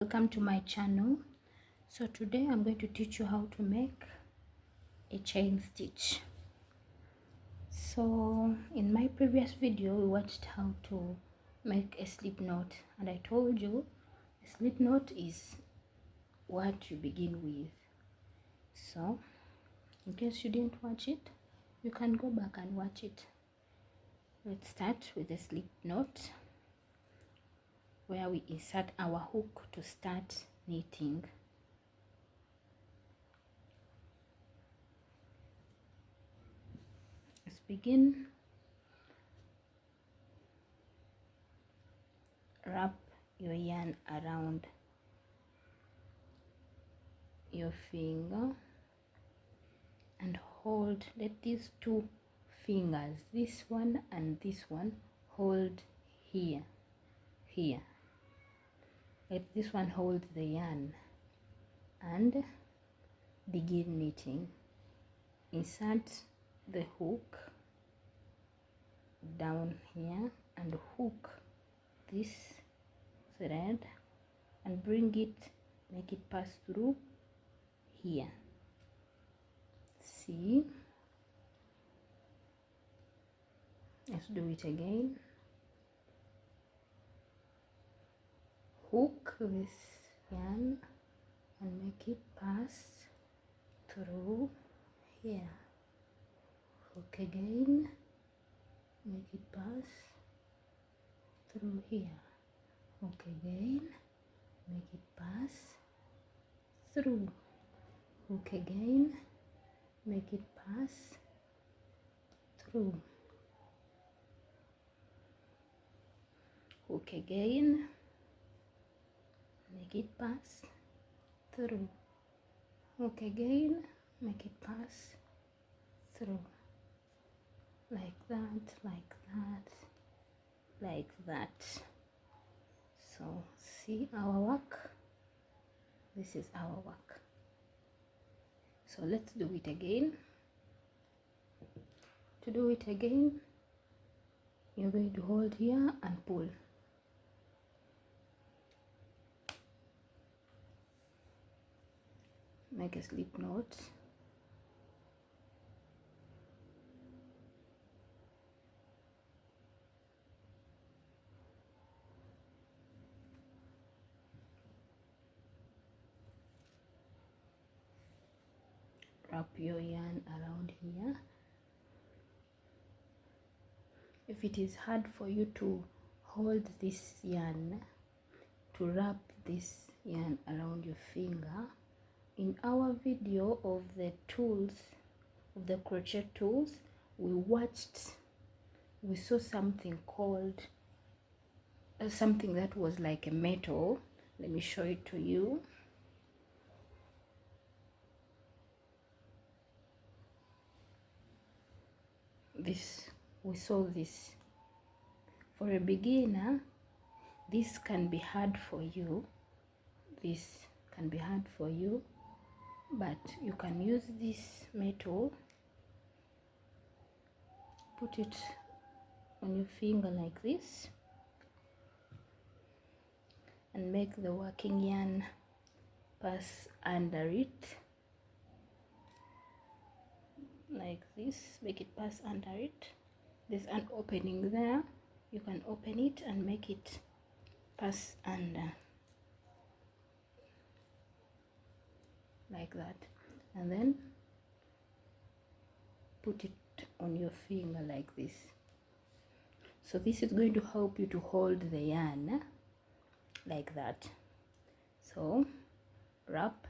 Welcome to my channel. So today I'm going to teach you how to make a chain stitch. So in my previous video we watched how to make a slip knot, and I told you a slip knot is what you begin with. So in case you didn't watch it, you can go back and watch it. Let's start with a slip knot, where we insert our hook to start knitting. Let's begin. Wrap your yarn around your finger and hold. Let these two fingers, this one and this one, hold here. Let this one hold the yarn and begin knitting. Insert the hook down here and hook this thread and bring it, make it pass through here. See? Let's do it again. Hook this yarn and make it pass through here. Hook again, make it pass through here. Hook again, make it pass through. Hook again, make it pass through. Hook again, make it pass through. Hook again, make it pass through. Like that, like that, like that. So see our work? This is our work. So let's do it again. To do it again, you're going to hold here and pull. Make a slip knot. Wrap your yarn around here. If it is hard for you to hold this yarn, to wrap this yarn around your finger, in our video of the tools, of the crochet tools, we saw something called something that was like a metal. Let me show it to you. We saw this. For a beginner, this can be hard for you. This can be hard for you, but you can use this metal, put it on your finger like this, and make the working yarn pass under it like this. Make it pass under it. There's an opening there. You can open it and make it pass under like that, and then put it on your finger like this. So this is going to help you to hold the yarn like that. So wrap,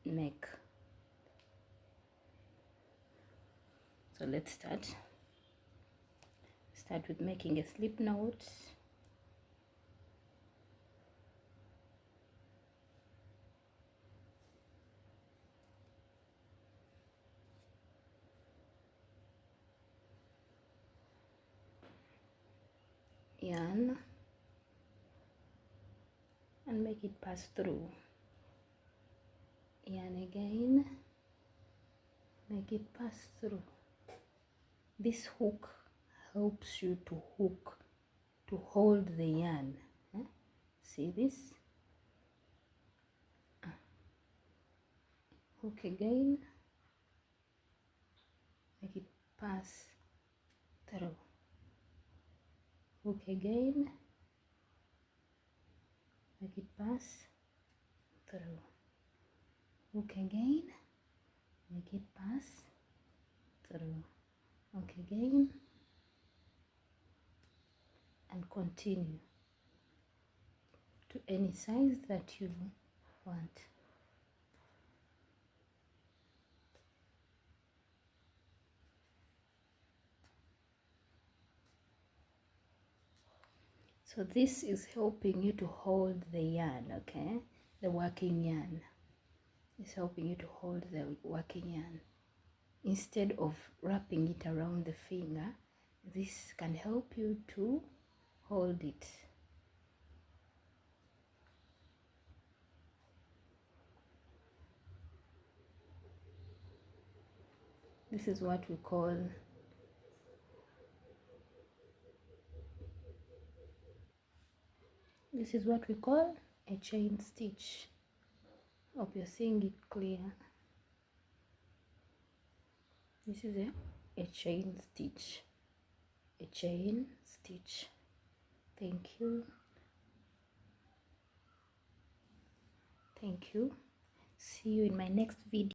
make. So let's start with making a slip knot. Yarn and make it pass through. Yarn again, make it pass through. This hook helps you to hold the yarn. See this? Hook again, make it pass through. Hook again, make it pass through. Hook again, make it pass through. Hook again, and continue to any size that you want. So this is helping you to hold the yarn, okay? The working yarn. It's helping you to hold the working yarn. Instead of wrapping it around the finger, this can help you to hold it. This is what we call a chain stitch. Hope you're seeing it clear. This is a chain stitch. A chain stitch. Thank you. Thank you. See you in my next video.